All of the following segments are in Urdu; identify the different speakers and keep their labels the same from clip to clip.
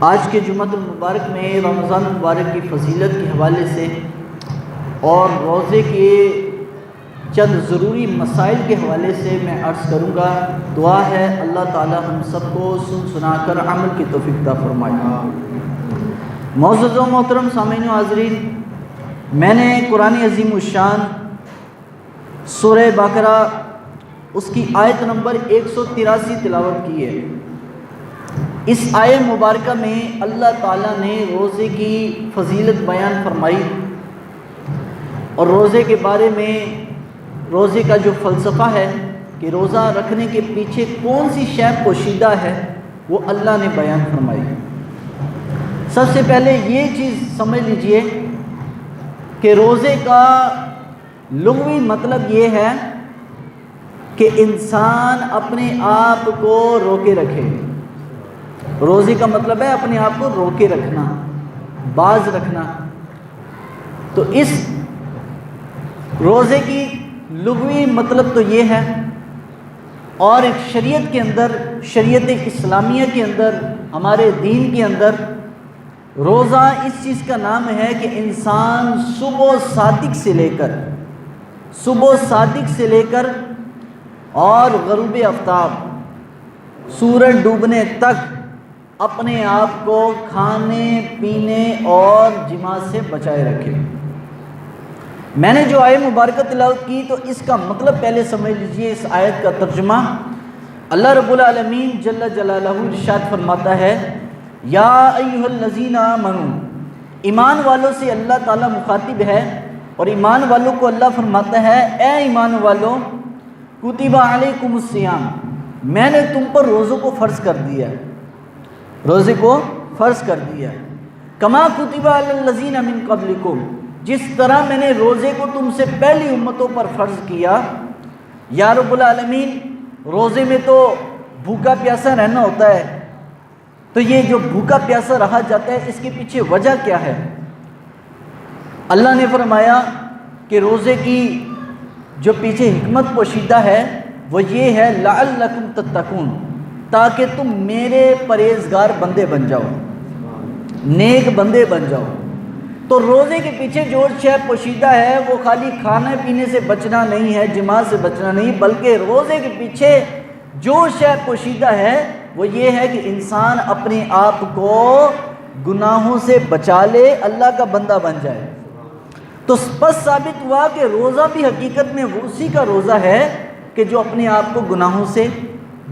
Speaker 1: آج کے جمعۃ المبارک میں رمضان المبارک کی فضیلت کے حوالے سے اور روزے کے چند ضروری مسائل کے حوالے سے میں عرض کروں گا۔ دعا ہے اللہ تعالی ہم سب کو سن سنا کر عمل کی توفیق عطا فرمائے۔ معزز و محترم سامعین و حاضرین، میں نے قرآن عظیم الشان سورہ بقرہ اس کی آیت نمبر 183 تلاوت کی ہے۔ اس آیت مبارکہ میں اللہ تعالیٰ نے روزے کی فضیلت بیان فرمائی اور روزے کے بارے میں روزے کا جو فلسفہ ہے کہ روزہ رکھنے کے پیچھے کون سی شے پوشیدہ ہے وہ اللہ نے بیان فرمائی۔ سب سے پہلے یہ چیز سمجھ لیجئے کہ روزے کا لغوی مطلب یہ ہے کہ انسان اپنے آپ کو روکے رکھے۔ روزے کا مطلب ہے اپنے آپ کو روکے رکھنا، باز رکھنا۔ تو اس روزے کی لغوی مطلب تو یہ ہے، اور ایک شریعت کے اندر، شریعت اسلامیہ کے اندر، ہمارے دین کے اندر روزہ اس چیز کا نام ہے کہ انسان صبح صادق سے لے کر اور غروب آفتاب، سورج ڈوبنے تک اپنے آپ کو کھانے پینے اور جماع سے بچائے رکھے۔ میں نے جو آیت مبارکہ تلاوت کی تو اس کا مطلب پہلے سمجھ لیجئے۔ اس آیت کا ترجمہ اللہ رب العالمین جل جلالہ ارشاد فرماتا ہے، یا ایھا الذین آمنوا، ایمان والوں سے اللہ تعالیٰ مخاطب ہے، اور ایمان والوں کو اللہ فرماتا ہے، اے ایمان والوں، کتب علیکم الصیام، میں نے تم پر روزوں کو فرض کر دیا ہے، روزے کو فرض کر دیا ہے، کما کتب علی الذین من قبلکم، جس طرح میں نے روزے کو تم سے پہلی امتوں پر فرض کیا۔ یا رب العالمین، روزے میں تو بھوکا پیاسا رہنا ہوتا ہے، تو یہ جو بھوکا پیاسا رہا جاتا ہے اس کے پیچھے وجہ کیا ہے؟ اللہ نے فرمایا کہ روزے کی جو پیچھے حکمت پوشیدہ ہے وہ یہ ہے، لعلکم تتقون، تاکہ تم میرے پرہیزگار بندے بن جاؤ، نیک بندے بن جاؤ۔ تو روزے کے پیچھے جو شے پوشیدہ ہے وہ خالی کھانے پینے سے بچنا نہیں ہے، جماع سے بچنا نہیں، بلکہ روزے کے پیچھے جو شے پوشیدہ ہے وہ یہ ہے کہ انسان اپنے آپ کو گناہوں سے بچا لے، اللہ کا بندہ بن جائے۔ تو بس ثابت ہوا کہ روزہ بھی حقیقت میں اسی کا روزہ ہے کہ جو اپنے آپ کو گناہوں سے،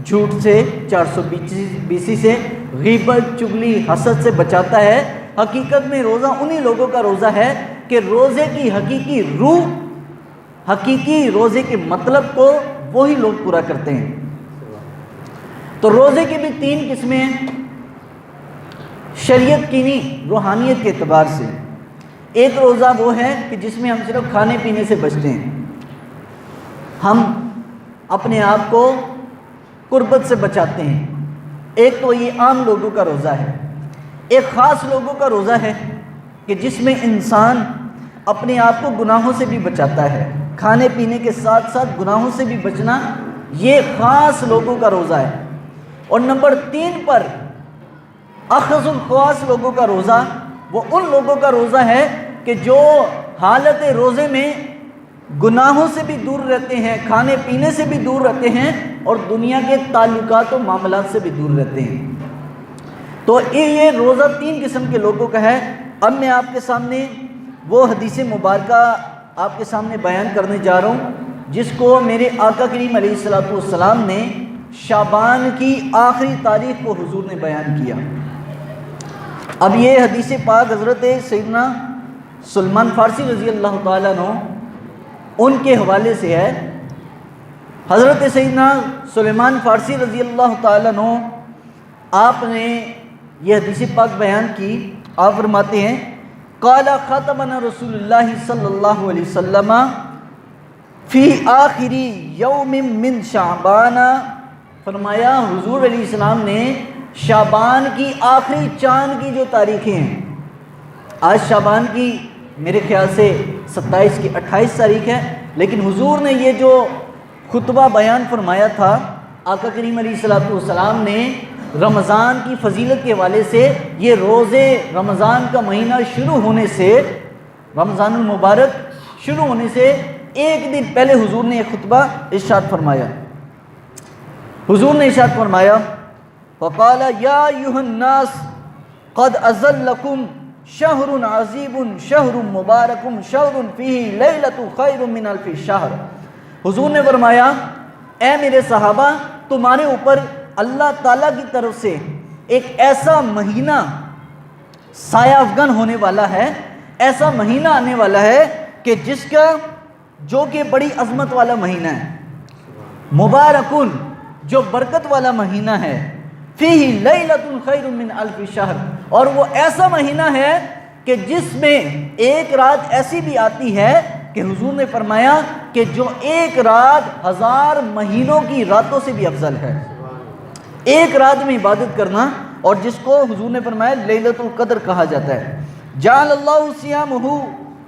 Speaker 1: جھوٹ سے، 420 سے، غیبت، چغلی، حسد سے بچاتا ہے۔ حقیقت میں روزہ انہی لوگوں کا روزہ ہے کہ روزے کی حقیقی روح، حقیقی روزے کے مطلب کو وہی لوگ پورا کرتے ہیں۔ تو روزے کی بھی 3 قسمیں ہیں، شریعت کی نہیں، روحانیت کے اعتبار سے۔ ایک روزہ وہ ہے کہ جس میں ہم صرف کھانے پینے سے بچتے ہیں، ہم اپنے آپ کو قربت سے بچاتے ہیں۔ ایک تو یہ عام لوگوں کا روزہ ہے۔ ایک خاص لوگوں کا روزہ ہے کہ جس میں انسان اپنے آپ کو گناہوں سے بھی بچاتا ہے، کھانے پینے کے ساتھ ساتھ گناہوں سے بھی بچنا، یہ خاص لوگوں کا روزہ ہے۔ اور نمبر 3 پر اخذ الخواص لوگوں کا روزہ، وہ ان لوگوں کا روزہ ہے کہ جو حالت روزے میں گناہوں سے بھی دور رہتے ہیں، کھانے پینے سے بھی دور رہتے ہیں، اور دنیا کے تعلقات و معاملات سے بھی دور رہتے ہیں۔ تو یہ روزہ 3 قسم کے لوگوں کا ہے۔ اب میں آپ کے سامنے وہ حدیث مبارکہ آپ کے سامنے بیان کرنے جا رہا ہوں جس کو میرے آقا کریم علیہ الصلوۃ والسلام نے شعبان کی آخری تاریخ کو حضور نے بیان کیا۔ اب یہ حدیث پاک حضرت سیدنا سلمان فارسی رضی اللہ تعالیٰ عنہ ان کے حوالے سے ہے۔ حضرت سیدنا سلیمان فارسی رضی اللہ تعالیٰ عنہ آپ نے یہ حدیث پاک بیان کی۔ آپ فرماتے ہیں، قال خطبنا رسول اللہ صلی اللہ علیہ وسلم فی آخر یوم من شعبان، فرمایا حضور علیہ السلام نے شعبان کی آخری چاند کی جو تاریخیں ہیں، آج شعبان کی میرے خیال سے 27 کی 28 تاریخ ہے، لیکن حضور نے یہ جو خطبہ بیان فرمایا تھا آقا کریم علیہ السلام نے رمضان کی فضیلت کے حوالے سے یہ روزے رمضان کا مہینہ شروع ہونے سے، رمضان المبارک شروع ہونے سے ایک دن پہلے حضور نے ایک خطبہ ارشاد فرمایا. حضور نے ارشاد فرمایا فقال یا ایھا الناس قد اذلکم شہر عظیم شہر مبارک شہر فیہ لیلۃ خیر من الف شہر. حضور نے فرمایا اے میرے صحابہ، تمہارے اوپر اللہ تعالیٰ کی طرف سے ایک ایسا مہینہ سایہ افغن ہونے والا ہے، ایسا مہینہ آنے والا ہے کہ جس کا جو کہ بڑی عظمت والا مہینہ ہے، مبارکن جو برکت والا مہینہ ہے، فیہ لیلۃ خیر من الف شہر، اور وہ ایسا مہینہ ہے کہ جس میں ایک رات ایسی بھی آتی ہے کہ حضور نے فرمایا کہ جو ایک رات 1000 مہینوں کی راتوں سے بھی افضل ہے. ایک رات میں عبادت کرنا، اور جس کو حضور نے فرمایا لیلۃ القدر کہا جاتا ہے. جعل اللہ صیامہ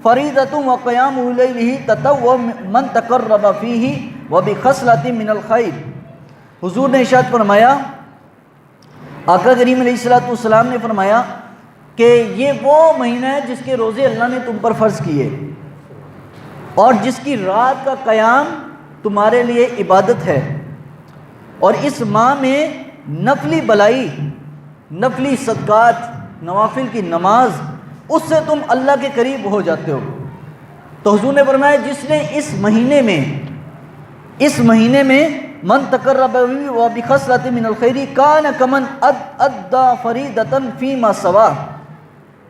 Speaker 1: فریضۃ وقیامہ لیلہ تطوع من تقرب فیہ وبخصلۃ من الخیر. حضور نے ارشاد فرمایا، آقا کریم علیہ الصلوۃ والسلام نے فرمایا کہ یہ وہ مہینہ ہے جس کے روزے اللہ نے تم پر فرض کیے، اور جس کی رات کا قیام تمہارے لیے عبادت ہے، اور اس ماہ میں نفلی بلائی، نفلی صدقات، نوافل کی نماز، اس سے تم اللہ کے قریب ہو جاتے ہو. تو حضور نے فرمایا جس نے اس مہینے میں من تقرب وبخصلۃ من الخیر کان کمن ادى فریضۃ فیما سوا.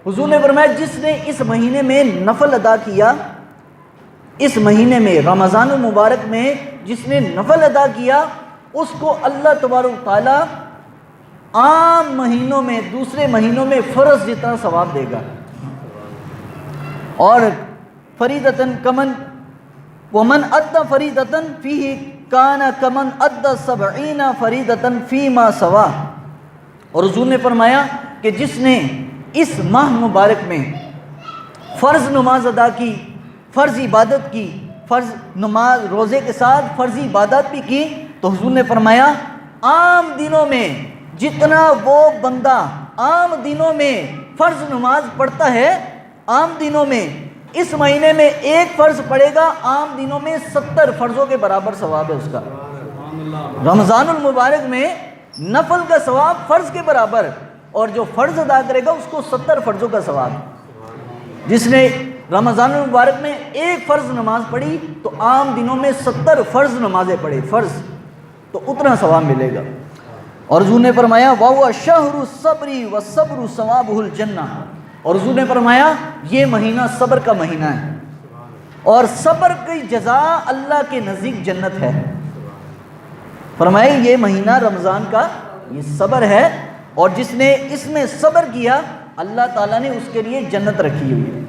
Speaker 1: حضور نے فرمایا جس نے اس مہینے میں نفل ادا کیا، اس مہینے میں رمضان المبارک میں جس نے نفل ادا کیا، اس کو اللہ تبارک و تعالیٰ عام مہینوں میں، دوسرے مہینوں میں فرض جتنا ثواب دے گا. اور فریضۃ کمن ومن ادى فریضۃ فیہ کان کمن ادى 70 فریضۃ فیما سوا. اور حضور نے فرمایا کہ جس نے اس ماہ مبارک میں فرض نماز ادا کی، فرض عبادت کی، فرض نماز روزے کے ساتھ فرض عبادت بھی کی، تو حضور نے فرمایا عام دنوں میں جتنا وہ بندہ عام دنوں میں فرض نماز پڑھتا ہے، عام دنوں میں اس مہینے میں ایک فرض پڑے گا، عام دنوں میں 70 فرضوں کے برابر ثواب ہے اس کا. رمضان المبارک میں نفل کا ثواب فرض کے برابر، اور جو فرض ادا کرے گا اس کو 70 فرضوں کا ثواب. جس نے رمضان المبارک میں ایک فرض نماز پڑھی تو عام دنوں میں 70 فرض نمازیں پڑھی، فرض، تو اتنا ثواب ملے گا. اور حضور نے فرمایا وَهُوَ شَهْرُ الصَّبْرِ وَالصَّبْرُ ثَوَابُهُ الْجَنَّةُ. اور حضور نے فرمایا یہ مہینہ صبر کا مہینہ ہے، اور صبر کی جزا اللہ کے نزدیک جنت ہے. فرمایا یہ مہینہ رمضان کا یہ صبر ہے، اور جس نے اس میں صبر کیا اللہ تعالیٰ نے اس کے لیے جنت رکھی ہوئی ہے.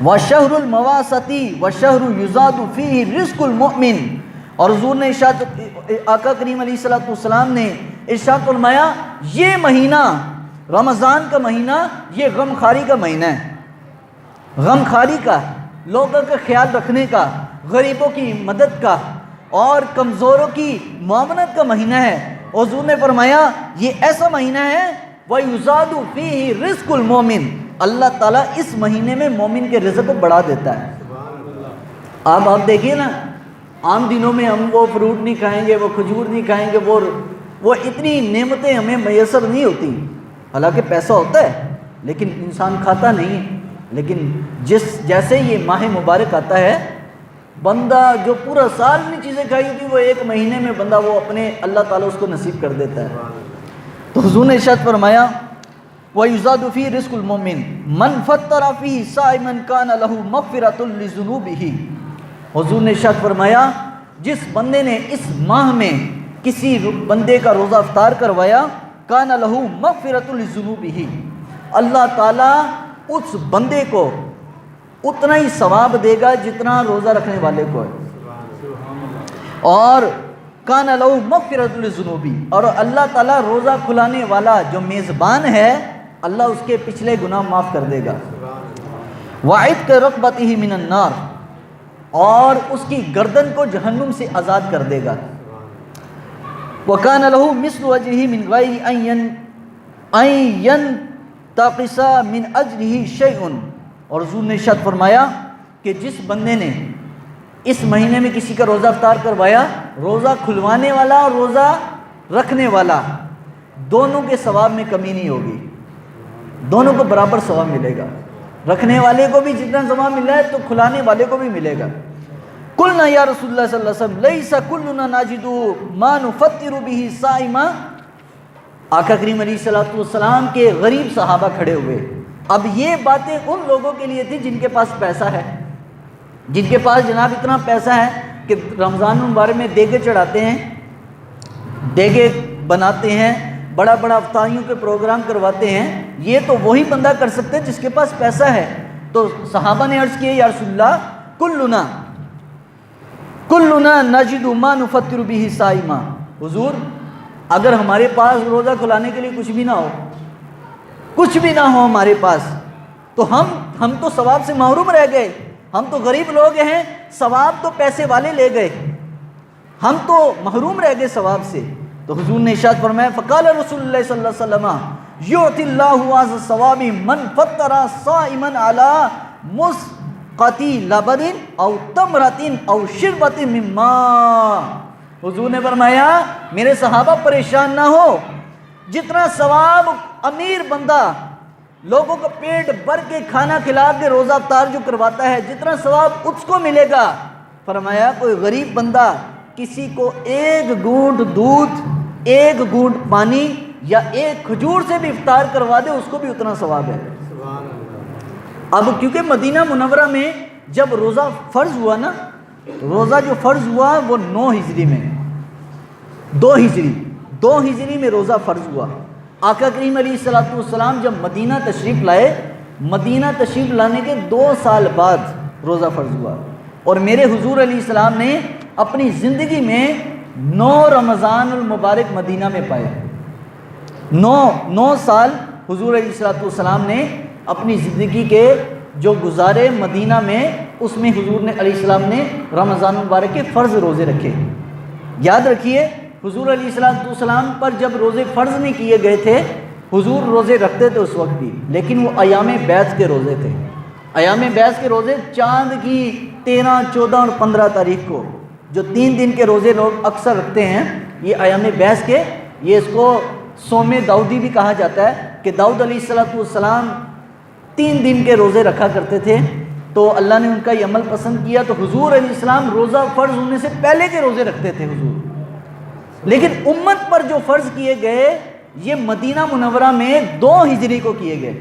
Speaker 1: وَشَهْرُ الْمَوَاسَطِ وَشَهْرُ يُزَادُ فِيهِ رِزْقُ الْمُؤْمِنِ. اور حضور نے ارشاد، آقا کریم علیہ الصلوۃ والسلام نے ارشاد فرمایا یہ مہینہ رمضان کا مہینہ یہ غم خاری کا مہینہ ہے، غم خاری کا، لوگوں کا خیال رکھنے کا، غریبوں کی مدد کا، اور کمزوروں کی معاونت کا مہینہ ہے. حضور نے فرمایا یہ ایسا مہینہ ہے وَيُزَادُ فِيهِ رِزْقُ الْمُؤْمِنِ. اللہ تعالیٰ اس مہینے میں مومن کے رزق کو بڑھا دیتا ہے. آپ دیکھیے نا، عام دنوں میں ہم وہ فروٹ نہیں کھائیں گے، وہ کھجور نہیں کھائیں گے، وہ اتنی نعمتیں ہمیں میسر نہیں ہوتی. حالانکہ پیسہ ہوتا ہے لیکن انسان کھاتا نہیں. لیکن جیسے یہ ماہ مبارک آتا ہے، بندہ جو پورا سال میں چیزیں کھائی ہوتی وہ ایک مہینے میں بندہ وہ اپنے اللہ تعالیٰ اس کو نصیب کر دیتا ہے. تو حضور نے ارشاد فرمایا وَيُزَادُ فِي رِزْقُ الْمُؤْمِنِ مَنْ فَطَّرَ فِيهِ صَائِمًا كَانَ لَهُ مَغْفِرَةٌ لِذُنُوبِهِ. حضور نے ارشاد فرمایا جس بندے نے اس ماہ میں کسی بندے کا روزہ افطار کروایا، کان لہو مغفرۃ لذنوبہ، اللہ تعالیٰ اس بندے کو اتنا ہی ثواب دے گا جتنا روزہ رکھنے والے کو ہے. اور کان لہو مغفرۃ لذنوبہ، اور اللہ تعالیٰ روزہ کھلانے والا جو میزبان ہے اللہ اس کے پچھلے گناہ معاف کر دے گا. وَعِتْقَ رَقْبَتِهِ مِنَ النَّارِ، اور اس کی گردن کو جہنم سے آزاد کر دے گا. وَكَانَ لَهُ مِثْلُ أَجْرِهِ مِنْ غَيْرِ أَنْ يَنْتَقِصَ مِنْ أَجْرِهِ شَيْءٌ. اور حضور نے ارشاد فرمایا کہ جس بندے نے اس مہینے میں کسی کا روزہ افطار کروایا، روزہ کھلوانے والا اور روزہ رکھنے والا دونوں کے ثواب میں کمی نہیں ہوگی، دونوں کو برابر ثواب ملے گا. رکھنے والے کو بھی جتنا ثواب مل رہا ہے تو کھلانے والے کو بھی ملے گا. قلنا یا رسول اللہ صلی اللہ علیہ وسلم لیس کلنا ناجد ما نفطر به صائما. آقا کریم علیہ الصلوۃ والسلام کے غریب صحابہ کھڑے ہوئے. اب یہ باتیں ان لوگوں کے لیے تھی جن کے پاس پیسہ ہے، جن کے پاس جناب اتنا پیسہ ہے کہ رمضان المبارک میں دیگے چڑھاتے ہیں، دیگے بناتے ہیں، بڑا بڑا افطاریوں کے پروگرام کرواتے ہیں. یہ تو وہی بندہ کر سکتے ہیں جس کے پاس پیسہ ہے. تو صحابہ نے عرض کیا یا رسول اللہ کلنا نجد ما نفطر به صائما. حضور اگر ہمارے پاس روزہ کھلانے کے لیے کچھ بھی نہ ہو، کچھ بھی نہ ہو ہمارے پاس، تو ہم تو ثواب سے محروم رہ گئے. ہم تو غریب لوگ ہیں، ثواب تو پیسے والے لے گئے، ہم تو محروم رہ گئے ثواب سے. تو حضور نے ارشاد فرمایا فقال رسول اللہ صلی اللہ علیہ وسلم یعطی اللہ عز الثواب من فطر صائما علی مسقطی لبن او تمرۃ او شربۃ من ماء. حضور نے فرمایا میرے صحابہ پریشان نہ ہو، جتنا ثواب امیر بندہ لوگوں کو پیٹ بھر کے کھانا کھلا کے روزہ افطار جو کرواتا ہے، جتنا ثواب اس کو ملے گا. فرمایا کوئی غریب بندہ کسی کو ایک گھونٹ دودھ، ایک گھونٹ پانی یا ایک کھجور سے بھی افطار کروا دے، اس کو بھی اتنا ثواب ہے. اب کیونکہ مدینہ منورہ میں جب روزہ فرض ہوا نا، روزہ جو فرض ہوا وہ 9 ہجری میں، 2 ہجری میں روزہ فرض ہوا. آقا کریم علیہ الصلوۃ والسلام جب مدینہ تشریف لائے، مدینہ تشریف لانے کے 2 سال بعد روزہ فرض ہوا. اور میرے حضور علیہ السلام نے اپنی زندگی میں 9 رمضان المبارک مدینہ میں پائے. 9 سال حضور علیہ الصلوۃ والسلام نے اپنی زندگی کے جو گزارے مدینہ میں، اس میں حضور نے علیہ السلام نے رمضان المبارک کے فرض روزے رکھے. یاد رکھیے حضور علیہ الصلوۃ والسلام پر جب روزے فرض نہیں کیے گئے تھے، حضور روزے رکھتے تھے اس وقت بھی، لیکن وہ ایام بیعت کے روزے تھے. ایام بیعت کے روزے چاند کی 13، 14 اور 15 تاریخ کو جو 3 دن کے روزے لوگ اکثر رکھتے ہیں، یہ ایام بیعت کے، یہ اس کو صوم داؤدی بھی کہا جاتا ہے کہ داؤد علیہ الصلوۃ والسلام 3 دن کے روزے رکھا کرتے تھے. تو اللہ نے ان کا یہ عمل پسند کیا، تو حضور علیہ السلام روزہ فرض ہونے سے پہلے کے روزے رکھتے تھے حضور. لیکن امت پر جو فرض کیے گئے یہ مدینہ منورہ میں 2 ہجری کو کیے گئے.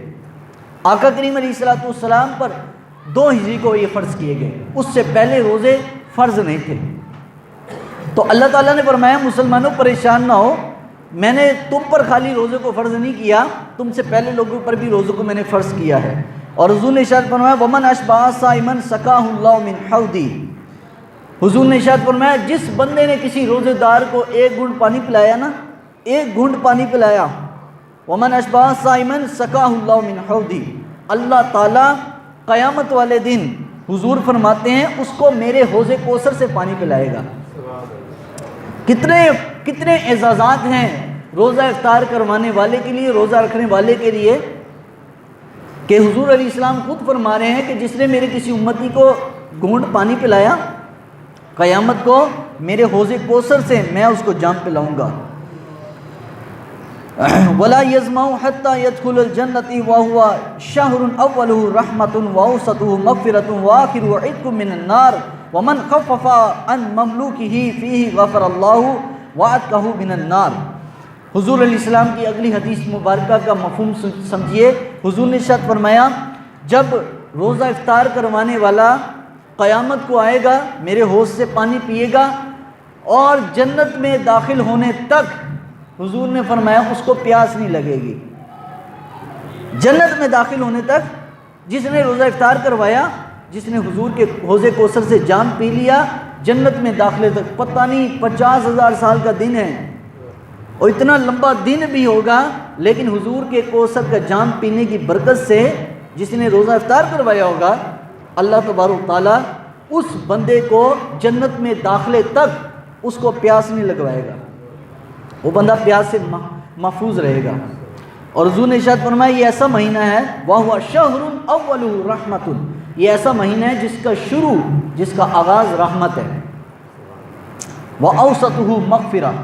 Speaker 1: آقا کریم علیہ الصلوۃ والسلام پر 2 ہجری کو یہ فرض کیے گئے، اس سے پہلے روزے فرض نہیں تھے. تو اللہ تعالیٰ نے فرمایا مسلمانوں پریشان نہ ہو، میں نے تم پر خالی روزے کو فرض نہیں کیا، تم سے پہلے لوگوں پر بھی روزے کو میں نے فرض کیا ہے. اور حضور نے ارشاد فرمایا ومن اشبع صائما سقاہ اللہ من حوضی. حضور نے ارشاد فرمایا جس بندے نے کسی روزے دار کو 1 گھونٹ پانی پلایا نا، 1 گھونٹ پانی پلایا، ومن اشبع صائما سقاہ اللہ من حوضی، اللہ تعالیٰ قیامت والے دن حضور فرماتے ہیں اس کو میرے حوض کوثر سے پانی پلائے گا. کتنے اعزازات ہیں روزہ افطار کروانے والے کے لیے، روزہ رکھنے والے کے لیے، کہ حضور علیہ السلام خود فرما رہے ہیں کہ جس نے میرے کسی امتی کو گھونٹ پانی پلایا، قیامت کو میرے حوض کوثر سے میں اس کو جام پلاؤں گا. ولا يظمأ حتى يدخل الجنة وهو شهر أوله رحمة وأوسطه مغفرة وآخره عتق من النار ومن خفف عن مملوكه فيه غفر الله وعتقه من النار. حضور علیہ السلام کی اگلی حدیث مبارکہ کا مفہوم سمجھیے. حضور نے ارشاد فرمایا جب روزہ افطار کروانے والا قیامت کو آئے گا، میرے حوض سے پانی پیے گا اور جنت میں داخل ہونے تک حضور نے فرمایا اس کو پیاس نہیں لگے گی. جنت میں داخل ہونے تک جس نے روزہ افطار کروایا، جس نے حضور کے حوض کوثر سے جام پی لیا، جنت میں داخلے تک پتہ نہیں 50,000 سال کا دن ہے، اور اتنا لمبا دن بھی ہوگا، لیکن حضور کے کوثر کا جام پینے کی برکت سے جس نے روزہ افطار کروایا ہوگا، اللہ تبارک تعالیٰ اس بندے کو جنت میں داخلے تک اس کو پیاس نہیں لگوائے گا. وہ بندہ پیاس سے محفوظ رہے گا۔ اور حضور نے ارشاد فرمایا یہ ایسا مہینہ ہے وَهُوَ شَهْرٌ أَوَّلُهُ رَحْمَةٌ، یہ ایسا مہینہ ہے جس کا شروع، جس کا آغاز رحمت ہے، وَأَوْسَطُهُ مَغْفِرَةٌ،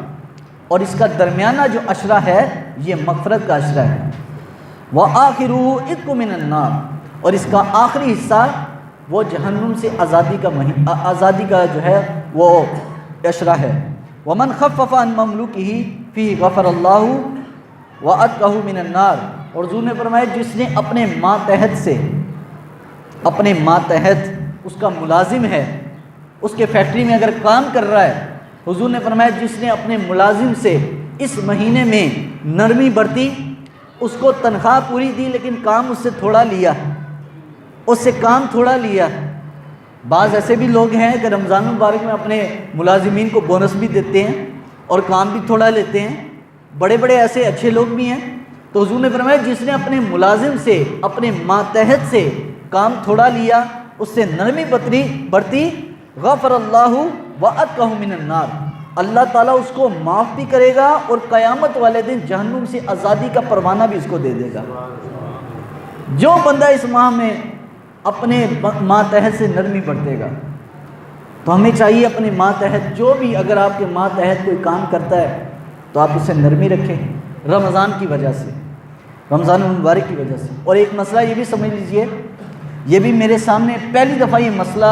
Speaker 1: اور اس کا درمیانہ جو عشرہ ہے یہ مغفرت کا عشرہ ہے، وَآخِرُهُ عِتْقٌ مِّنَ النَّارِ، اور اس کا آخری حصہ وہ جہنم سے آزادی کا جو ہے وہ عشرہ ہے۔ وَمَنْ خَفَّفَ عَنْ مَمْلُوكِهِ فِيهِ غَفَرَ اللَّهُ وَأَتْقَهُ مِنَ النَّارِ، اور حضور نے فرمایا جس نے اپنے ماتحت سے، اپنے ماتحت اس کا ملازم ہے، اس کے فیکٹری میں اگر کام کر رہا ہے، حضور نے فرمایا جس نے اپنے ملازم سے اس مہینے میں نرمی برتی، اس کو تنخواہ پوری دی لیکن کام اس سے تھوڑا لیا، اس سے کام تھوڑا لیا۔ بعض ایسے بھی لوگ ہیں کہ رمضان المبارک میں اپنے ملازمین کو بونس بھی دیتے ہیں اور کام بھی تھوڑا لیتے ہیں، بڑے بڑے ایسے اچھے لوگ بھی ہیں۔ تو حضور نے فرمایا جس نے اپنے ملازم سے، اپنے ماتحت سے کام تھوڑا لیا، اس سے نرمی برتی، غفر اللہ وَأَتْقَهُ مِنَ النَّارِ، اللہ تعالیٰ اس کو معاف بھی کرے گا اور قیامت والے دن جہنم سے آزادی کا پروانہ بھی اس کو دے دے گا۔ جو بندہ اس ماہ میں اپنے ماتحت سے نرمی برتے گا، تو ہمیں چاہیے اپنے ماتحت، جو بھی اگر آپ کے ماتحت کوئی کام کرتا ہے تو آپ اسے نرمی رکھیں، رمضان کی وجہ سے، رمضان المبارک کی وجہ سے۔ اور ایک مسئلہ یہ بھی سمجھ لیجئے، یہ بھی میرے سامنے پہلی دفعہ یہ مسئلہ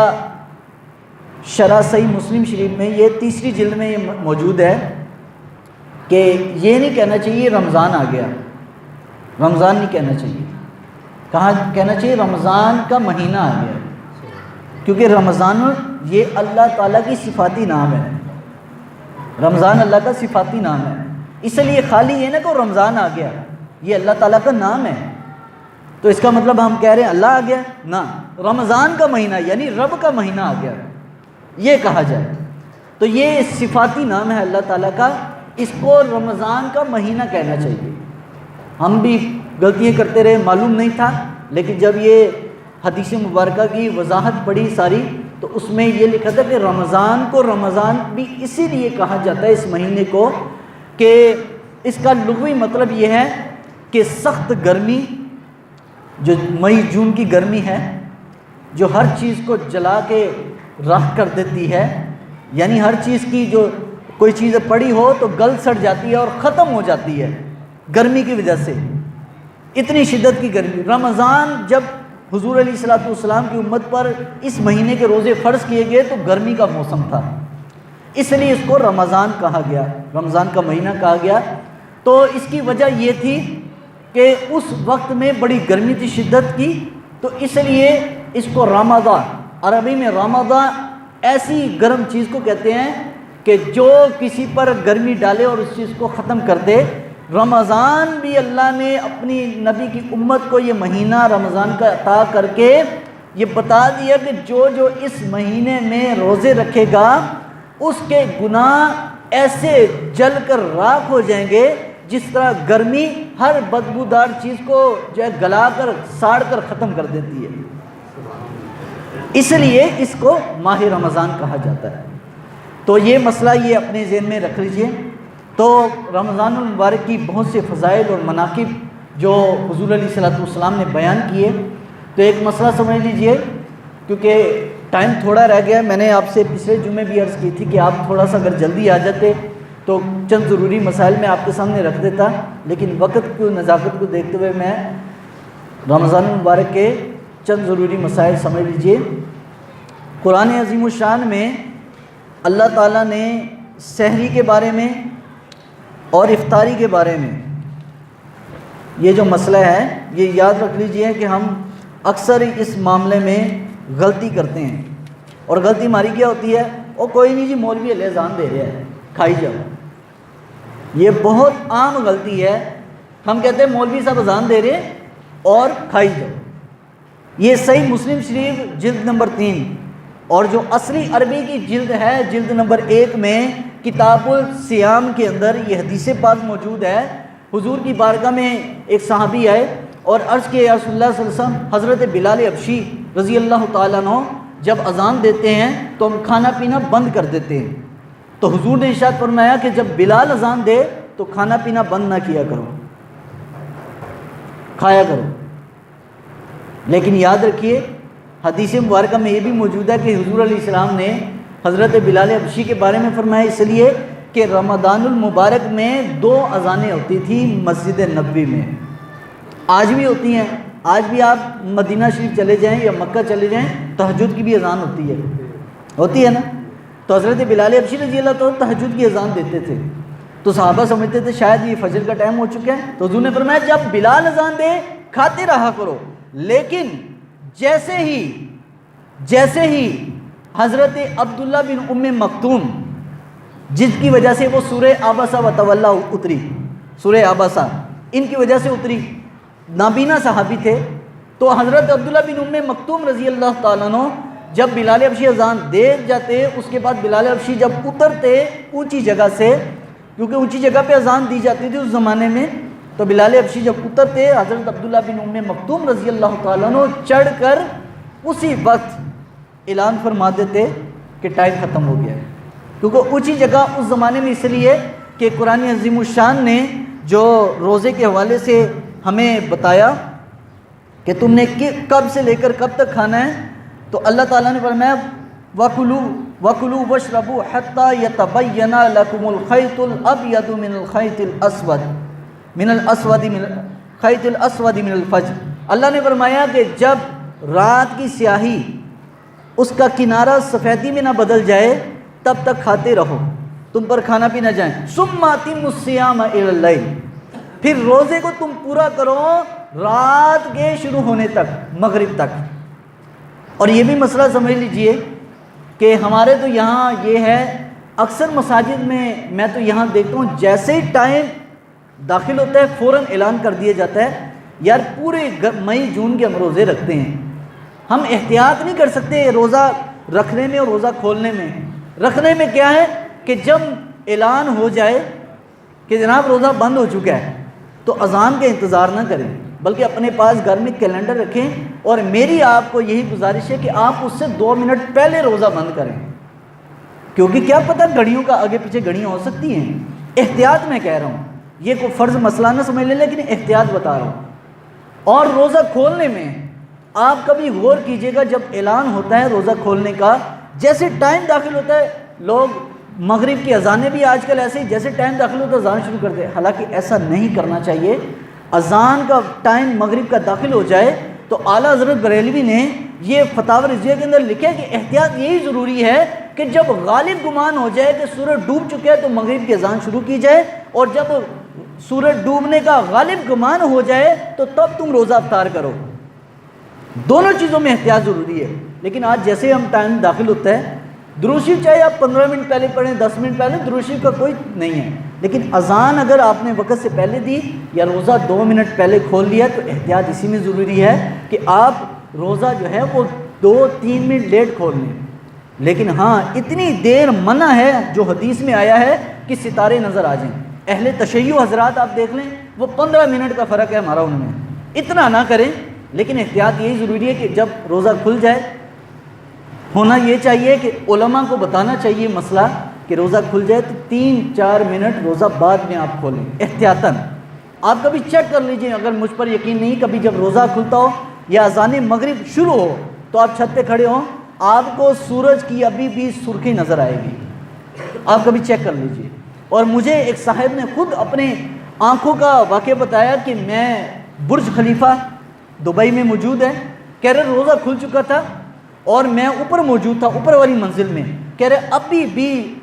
Speaker 1: شرح صحیح مسلم شریف میں، یہ 3 جلد میں یہ موجود ہے کہ یہ نہیں کہنا چاہیے رمضان آ گیا، رمضان نہیں کہنا چاہیے، کہاں کہنا چاہیے رمضان کا مہینہ آ گیا، کیونکہ رمضان یہ اللہ تعالیٰ کی صفاتی نام ہے، رمضان اللہ کا صفاتی نام ہے، اس لیے خالی یہ نہ کہ رمضان آ گیا، یہ اللہ تعالیٰ کا نام ہے، تو اس کا مطلب ہم کہہ رہے ہیں اللہ آ گیا، نہ، رمضان کا مہینہ یعنی رب کا مہینہ آ گیا یہ کہا جائے، تو یہ صفاتی نام ہے اللہ تعالیٰ کا، اس کو رمضان کا مہینہ کہنا چاہیے۔ ہم بھی غلطیاں کرتے رہے، معلوم نہیں تھا، لیکن جب یہ حدیث مبارکہ کی وضاحت پڑھی ساری تو اس میں یہ لکھا تھا کہ رمضان کو رمضان بھی اسی لیے کہا جاتا ہے اس مہینے کو کہ اس کا لغوی مطلب یہ ہے کہ سخت گرمی، جو مئی جون کی گرمی ہے، جو ہر چیز کو جلا کے راکھ کر دیتی ہے، یعنی ہر چیز کی جو کوئی چیز پڑی ہو تو گل سڑ جاتی ہے اور ختم ہو جاتی ہے گرمی کی وجہ سے، اتنی شدت کی گرمی۔ رمضان جب حضور علیہ الصلوۃ والسلام کی امت پر اس مہینے کے روزے فرض کیے گئے تو گرمی کا موسم تھا، اس لیے اس کو رمضان کہا گیا، رمضان کا مہینہ کہا گیا۔ تو اس کی وجہ یہ تھی کہ اس وقت میں بڑی گرمی تھی، شدت کی، تو اس لیے اس کو رمضان، عربی میں رمضان ایسی گرم چیز کو کہتے ہیں کہ جو کسی پر گرمی ڈالے اور اس چیز کو ختم کر دے۔ رمضان بھی اللہ نے اپنی نبی کی امت کو یہ مہینہ رمضان کا عطا کر کے یہ بتا دیا کہ جو جو اس مہینے میں روزے رکھے گا اس کے گناہ ایسے جل کر راکھ ہو جائیں گے جس طرح گرمی ہر بدبودار چیز کو جو ہے گلا کر ساڑ کر ختم کر دیتی ہے، اس لیے اس کو ماہ رمضان کہا جاتا ہے۔ تو یہ مسئلہ یہ اپنے ذہن میں رکھ لیجئے۔ تو رمضان المبارک کی بہت سے فضائل اور مناقب جو حضور علیہ الصلوۃ والسلام نے بیان کیے، تو ایک مسئلہ سمجھ لیجئے، کیونکہ ٹائم تھوڑا رہ گیا، میں نے آپ سے پچھلے جمعے بھی عرض کی تھی کہ آپ تھوڑا سا اگر جلدی آ جاتے تو چند ضروری مسائل میں آپ کے سامنے رکھ دیتا، لیکن وقت کو، نزاکت کو دیکھتے ہوئے میں رمضان المبارک کے چند ضروری مسائل سمجھ لیجئے۔ قرآن عظیم الشان میں اللہ تعالیٰ نے سحری کے بارے میں اور افطاری کے بارے میں یہ جو مسئلہ ہے یہ یاد رکھ لیجئے کہ ہم اکثر اس معاملے میں غلطی کرتے ہیں، اور غلطی ہماری کیا ہوتی ہے، وہ کوئی نہیں جی مولوی علیہ اذان دے رہا ہے کھائی جاؤ، یہ بہت عام غلطی ہے۔ ہم کہتے ہیں مولوی صاحب اذان دے رہے ہیں اور کھائی جاؤ۔ یہ صحیح مسلم شریف جلد نمبر 3 اور جو اصلی عربی کی جلد ہے جلد نمبر 1 میں کتاب الصیام کے اندر یہ حدیث پاک موجود ہے۔ حضور کی بارگاہ میں ایک صحابی آئے اور عرض کیا یا رسول اللہ صلی اللہ علیہ وسلم، حضرت بلال حبشی رضی اللہ تعالیٰ عنہ جب اذان دیتے ہیں تو ہم کھانا پینا بند کر دیتے ہیں، تو حضور نے ارشاد فرمایا کہ جب بلال اذان دے تو کھانا پینا بند نہ کیا کرو، کھایا کرو۔ لیکن یاد رکھیے حدیث مبارکہ میں یہ بھی موجود ہے کہ حضور علیہ السلام نے حضرت بلال حبشی کے بارے میں فرمایا اس لیے کہ رمضان المبارک میں 2 اذانیں ہوتی تھیں مسجد نبوی میں، آج بھی ہوتی ہیں۔ آج بھی آپ مدینہ شریف چلے جائیں یا مکہ چلے جائیں، تہجد کی بھی اذان ہوتی ہے نا۔ تو حضرت بلال حبشی رضی اللہ عنہ تہجد کی اذان دیتے تھے، تو صحابہ سمجھتے تھے شاید یہ فجر کا ٹائم ہو چکا ہے، تو حضور نے فرمایا جب بلال اذان دے کھاتے رہا کرو، لیکن جیسے ہی حضرت عبداللہ بن ام مکتوم جس کی وجہ سے وہ سورہ عبسہ وتولی اتری، سورہ عبسہ ان کی وجہ سے اتری، نابینا صحابی تھے، تو حضرت عبداللہ بن ام مکتوم رضی اللہ تعالیٰ عنہ جب بلال حبشی اذان دے جاتے، اس کے بعد بلال حبشی جب اترتے اونچی جگہ سے، کیونکہ اونچی جگہ پہ اذان دی جاتی تھی اس زمانے میں، تو بلال حبشی جب اترتے حضرت عبداللہ بن ام مکتوم رضی اللہ تعالیٰ عنہ چڑھ کر اسی وقت اعلان فرما دیتے کہ ٹائم ختم ہو گیا ہے، کیونکہ اونچی جگہ اس زمانے میں اس لیے کہ قرآن عظیم الشان نے جو روزے کے حوالے سے ہمیں بتایا کہ تم نے کب سے لے کر کب تک کھانا ہے، تو اللہ تعالیٰ نے فرمایا وَكُلُوا وَاشْرَبُوا حَتَّى يَتَبَيَّنَ لَكُمُ الْخَيْطُ الْأَبْيَضُ مِنَ الْخَيْطِ الْأَسْوَدِ مِنَ الْفَجْرِ۔ اللہ نے فرمایا کہ جب رات کی سیاہی اس کا کنارہ سفیدی میں نہ بدل جائے تب تک کھاتے رہو، تم پر کھانا بھی نہ جائیں۔ ثُمَّ أَتِمُّوا الصِّيَامَ إِلَى اللَّيْلِ، پھر روزے کو تم پورا کرو رات کے شروع ہونے تک، مغرب تک۔ اور یہ بھی مسئلہ سمجھ لیجئے کہ ہمارے تو یہاں یہ ہے، اکثر مساجد میں تو یہاں دیکھتا ہوں جیسے ہی ٹائم داخل ہوتا ہے فوراً اعلان کر دیا جاتا ہے یار پورے مئی جون کے ہم روزے رکھتے ہیں۔ ہم احتیاط نہیں کر سکتے روزہ رکھنے میں اور روزہ کھولنے میں۔ رکھنے میں کیا ہے کہ جب اعلان ہو جائے کہ جناب روزہ بند ہو چکا ہے تو اذان کا انتظار نہ کریں، بلکہ اپنے پاس گھر میں کیلنڈر رکھیں، اور میری آپ کو یہی گزارش ہے کہ آپ اس سے 2 منٹ پہلے روزہ بند کریں، کیونکہ کیا پتہ گھڑیوں کا آگے پیچھے گھڑیاں ہو سکتی ہیں۔ احتیاط میں کہہ رہا ہوں، یہ کوئی فرض مسئلہ نہ سمجھ لیں، لیکن احتیاط بتا رہا ہوں۔ اور روزہ کھولنے میں آپ کبھی غور کیجئے گا، جب اعلان ہوتا ہے روزہ کھولنے کا، جیسے ٹائم داخل ہوتا ہے لوگ مغرب کی اذانیں بھی آج کل ایسے ہی جیسے ٹائم داخل ہوتا ہے اذان شروع کر دے، حالانکہ ایسا نہیں کرنا چاہیے۔ اذان کا ٹائم مغرب کا داخل ہو جائے تو اعلیٰ حضرت بریلوی نے یہ فتاوی رضویہ کے اندر لکھا ہے کہ احتیاط یہی ضروری ہے کہ جب غالب گمان ہو جائے کہ سورج ڈوب چکے ہے تو مغرب کی اذان شروع کی جائے، اور جب سورج ڈوبنے کا غالب گمان ہو جائے تو تب تم روزہ افطار کرو۔ دونوں چیزوں میں احتیاط ضروری ہے۔ لیکن آج جیسے ہم ٹائم داخل ہوتا ہے، درود شریف چاہے آپ 15 منٹ پہلے پڑھیں، 10 منٹ پہلے، درود شریف کا کوئی نہیں ہے، لیکن اذان اگر آپ نے وقت سے پہلے دی یا روزہ 2 منٹ پہلے کھول لیا تو احتیاط اسی میں ضروری ہے کہ آپ روزہ جو ہے وہ 2-3 منٹ لیٹ کھول لیں۔ لیکن ہاں اتنی دیر منع ہے جو حدیث میں آیا ہے کہ ستارے نظر آ جائیں۔ اہل تشیع حضرات آپ دیکھ لیں، وہ 15 منٹ کا فرق ہے ہمارا ان میں، اتنا نہ کریں۔ لیکن احتیاط یہی ضروری ہے کہ جب روزہ کھل جائے، ہونا یہ چاہیے کہ علماء کو بتانا چاہیے مسئلہ کہ روزہ کھل جائے تو 3-4 منٹ روزہ بعد میں آپ کھولیں احتیاطاً۔ آپ کبھی چیک کر لیجئے، اگر مجھ پر یقین نہیں، کبھی جب روزہ کھلتا ہو یا اذان مغرب شروع ہو تو آپ چھت پہ کھڑے ہوں، آپ کو سورج کی ابھی بھی سرخی نظر آئے گی، آپ کبھی چیک کر لیجئے۔ اور مجھے ایک صاحب نے خود اپنے آنکھوں کا واقعہ بتایا کہ میں برج خلیفہ دبئی میں موجود ہے، کہہ رہے روزہ کھل چکا تھا اور میں اوپر موجود تھا، اوپر والی منزل میں، کہہ رہے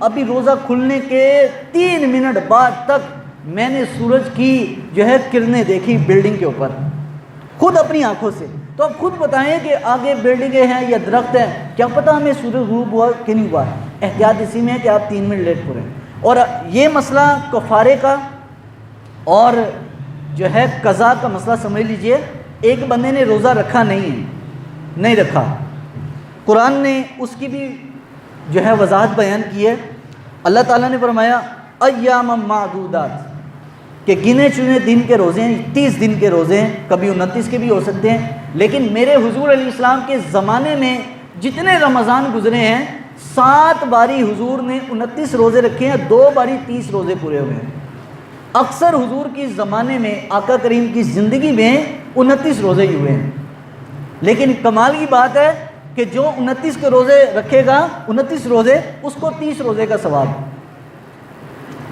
Speaker 1: ابھی روزہ کھلنے کے 3 منٹ بعد تک میں نے سورج کی جو ہے کرنیں دیکھی بلڈنگ کے اوپر، خود اپنی آنکھوں سے۔ تو اب خود بتائیں کہ آگے بلڈنگیں ہیں یا درخت ہیں، کیا پتہ ہمیں سورج غروب ہوا کہ نہیں ہوا۔ احتیاط اسی میں ہے کہ آپ 3 منٹ لیٹ پڑیں۔ اور یہ مسئلہ کفارے کا اور جو ہے قضا کا مسئلہ سمجھ لیجئے۔ ایک بندے نے روزہ رکھا نہیں رکھا، قرآن نے اس کی بھی جو ہے وضاحت بیان کی ہے۔ اللہ تعالیٰ نے فرمایا ایام معدودات، کہ گنے چنے دن کے روزے ہیں، 30 دن کے روزے ہیں، کبھی 29 کے بھی ہو سکتے ہیں، لیکن میرے حضور علیہ السلام کے زمانے میں جتنے رمضان گزرے ہیں 7 باری حضور نے 29 روزے رکھے ہیں، 2 باری 30 روزے پورے ہوئے ہیں۔ اکثر حضور کی زمانے میں، آقا کریم کی زندگی میں 29 روزے ہی ہوئے ہیں، لیکن کمال کی بات ہے کہ جو 29 کے روزے رکھے گا، 29 روزے، اس کو 30 روزے کا ثواب،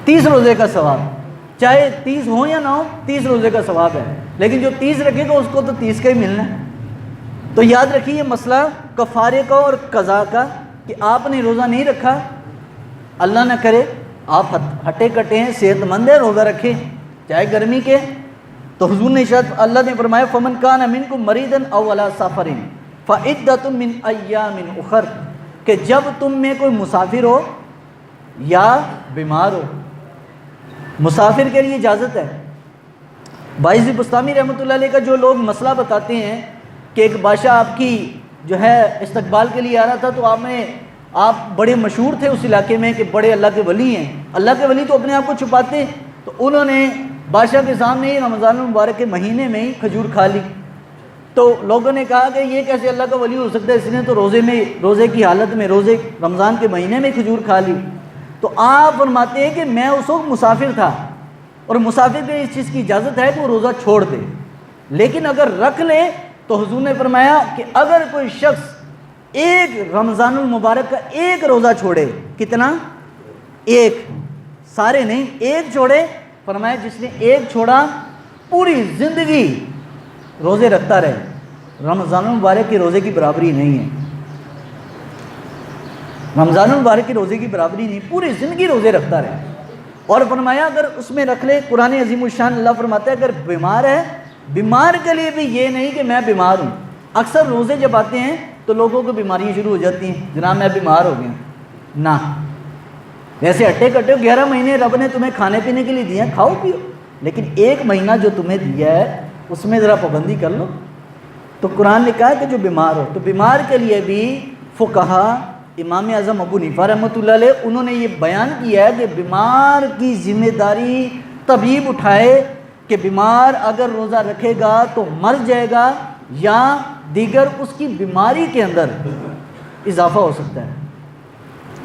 Speaker 1: 30 روزے کا ثواب، چاہے 30 ہوں یا نہ ہو، 30 روزے کا ثواب ہے۔ لیکن جو 30 رکھے گا اس کو تو 30 کا ہی ملنا ہے۔ تو یاد رکھیے یہ مسئلہ کفارے کا اور قضا کا، کہ آپ نے روزہ نہیں رکھا، اللہ نہ کرے آپ ہٹے کٹے ہیں، صحت مند ہیں، روزہ رکھیں چاہے گرمی کے، تو حضور نے ارشاد، اللہ نے فرمایا فمن کان منکم مریضا او علی سفر فعدۃ من ایام اخر، کہ جب تم میں کوئی مسافر ہو یا بیمار ہو، مسافر کے لیے اجازت ہے۔ باعث بستامی رحمۃ اللہ علیہ کا جو لوگ مسئلہ بتاتے ہیں کہ ایک بادشاہ آپ کی جو ہے استقبال کے لیے آ رہا تھا، تو آپ بڑے مشہور تھے اس علاقے میں کہ بڑے اللہ کے ولی ہیں، اللہ کے ولی تو اپنے آپ کو چھپاتے، تو انہوں نے بادشاہ کے سامنے ہی رمضان المبارک کے مہینے میں ہی کھجور کھا لی۔ تو لوگوں نے کہا کہ یہ کیسے اللہ کا ولی ہو سکتا ہے، اس نے تو روزے کی حالت میں، روزے رمضان کے مہینے میں کھجور کھا لی۔ تو آپ فرماتے ہیں کہ میں اس وقت مسافر تھا، اور مسافر کو اس چیز کی اجازت ہے کہ وہ روزہ چھوڑ دے، لیکن اگر رکھ لے تو حضور نے فرمایا کہ اگر کوئی شخص ایک رمضان المبارک کا ایک روزہ چھوڑے، کتنا؟ ایک، سارے نہیں، ایک چھوڑے، فرمایا جس نے ایک چھوڑا پوری زندگی روزے رکھتا رہے، رمضان المبارک کے روزے کی برابری نہیں ہے، رمضان المبارک کے روزے کی برابری نہیں، پوری زندگی روزے رکھتا رہے۔ اور فرمایا اگر اس میں رکھ لے، قرآن عظیم الشان اللہ فرماتا ہے اگر بیمار ہے، بیمار کے لیے بھی یہ نہیں کہ میں بیمار ہوں۔ اکثر روزے جب آتے ہیں تو لوگوں کو بیماریاں شروع ہو جاتی ہیں، جناب میں بیمار ہو گیا، نہ، ویسے ہٹے کٹے 11 مہینے رب نے تمہیں کھانے پینے کے لیے دیا، کھاؤ پیو، لیکن 1 مہینہ جو تمہیں دیا ہے اس میں ذرا پابندی کر لو۔ تو قرآن نے کہا کہ جو بیمار ہو، تو بیمار کے لیے بھی فقہا، امام اعظم ابو حنیفہ رحمۃ اللہ علیہ، انہوں نے یہ بیان کیا ہے کہ بیمار کی ذمہ داری طبیب اٹھائے کہ بیمار اگر روزہ رکھے گا تو مر جائے گا، یا دیگر اس کی بیماری کے اندر اضافہ ہو سکتا ہے۔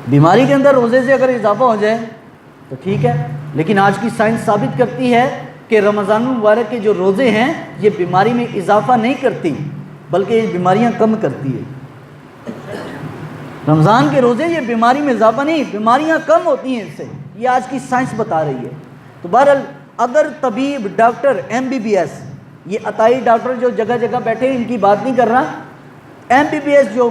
Speaker 1: بیماری کے اندر روزے سے اگر اضافہ ہو جائے تو ٹھیک ہے، لیکن آج کی سائنس ثابت کرتی ہے کہ رمضان المبارک کے جو روزے ہیں یہ بیماری میں اضافہ نہیں کرتی بلکہ یہ بیماریاں کم کرتی ہے۔ رمضان کے روزے یہ بیماری میں اضافہ نہیں، بیماریاں کم ہوتی ہیں اس سے، یہ آج کی سائنس بتا رہی ہے۔ تو بہرحال اگر طبیب، ڈاکٹر، MBBS، یہ عطائی ڈاکٹر جو جگہ جگہ بیٹھے ہیں ان کی بات نہیں کر رہا، MBBS جو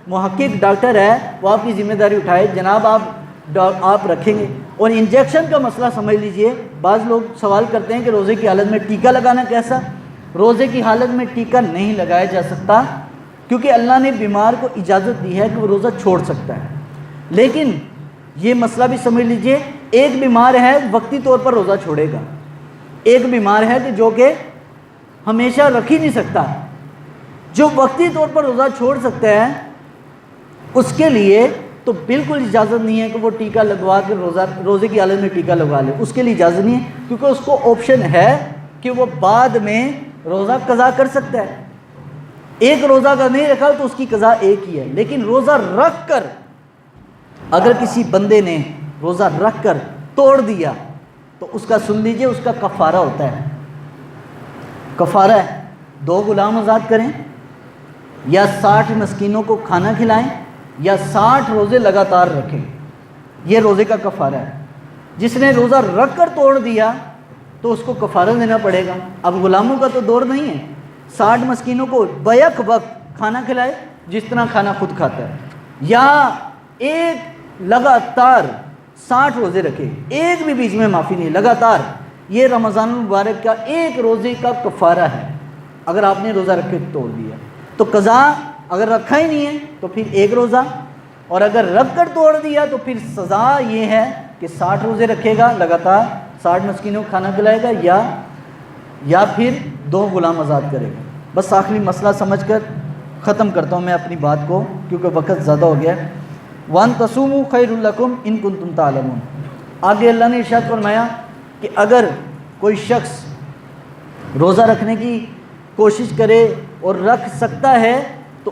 Speaker 1: محقق ڈاکٹر ہے وہ آپ کی ذمہ داری اٹھائے، جناب آپ رکھیں گے۔ اور انجیکشن کا مسئلہ سمجھ لیجئے، بعض لوگ سوال کرتے ہیں کہ روزے کی حالت میں ٹیکہ لگانا کیسا؟ روزے کی حالت میں ٹیکہ نہیں لگایا جا سکتا، کیونکہ اللہ نے بیمار کو اجازت دی ہے کہ وہ روزہ چھوڑ سکتا ہے۔ لیکن یہ مسئلہ بھی سمجھ لیجئے، ایک بیمار ہے وقتی طور پر روزہ چھوڑے گا، ایک بیمار ہے کہ جو کہ ہمیشہ رکھ ہی نہیں سکتا، جو وقتی طور پر روزہ چھوڑ سکتا ہے اس کے لیے تو بالکل اجازت نہیں ہے کہ وہ ٹیکہ لگوا کے روزے کی حالت میں ٹیکہ لگوا لے، اس کے لیے اجازت نہیں ہے، کیونکہ اس کو آپشن ہے کہ وہ بعد میں روزہ قضا کر سکتا ہے۔ ایک روزہ کا نہیں رکھا تو اس کی قضا ایک ہی ہے، لیکن روزہ رکھ کر اگر کسی بندے نے روزہ رکھ کر توڑ دیا تو اس کا سن لیجئے اس کا کفارہ ہوتا ہے۔ کفارہ ہے 2 غلام آزاد کریں، یا 60 مسکینوں کو کھانا کھلائیں، یا 60 روزے لگاتار رکھیں، یہ روزے کا کفارہ ہے۔ جس نے روزہ رکھ کر توڑ دیا تو اس کو کفارہ دینا پڑے گا۔ اب غلاموں کا تو دور نہیں ہے، 60 مسکینوں کو بیک وقت کھانا کھلائے جس طرح کھانا خود کھاتا ہے، یا ایک لگاتار 60 روزے رکھے، ایک بھی بیچ میں معافی نہیں، لگاتار، یہ رمضان المبارک کا ایک روزے کا کفارہ ہے اگر آپ نے روزہ رکھ کے توڑ دیا۔ تو قضا اگر رکھا ہی نہیں ہے تو پھر ایک روزہ، اور اگر رکھ کر توڑ دیا تو پھر سزا یہ ہے کہ 60 روزے رکھے گا لگاتار، 60 مسکینوں کو کھانا کھلائے گا، یا پھر 2 غلام آزاد کرے گا۔ بس آخری مسئلہ سمجھ کر ختم کرتا ہوں میں اپنی بات کو، کیونکہ وقت زیادہ ہو گیا ہے۔ وَأَن تَصُومُوا خَيْرٌ لَكُمْ إِن كُنتُمْ تَعْلَمُونَ۔ آگے اللہ نے ارشاد فرمایا کہ اگر کوئی شخص روزہ رکھنے کی کوشش کرے اور رکھ سکتا ہے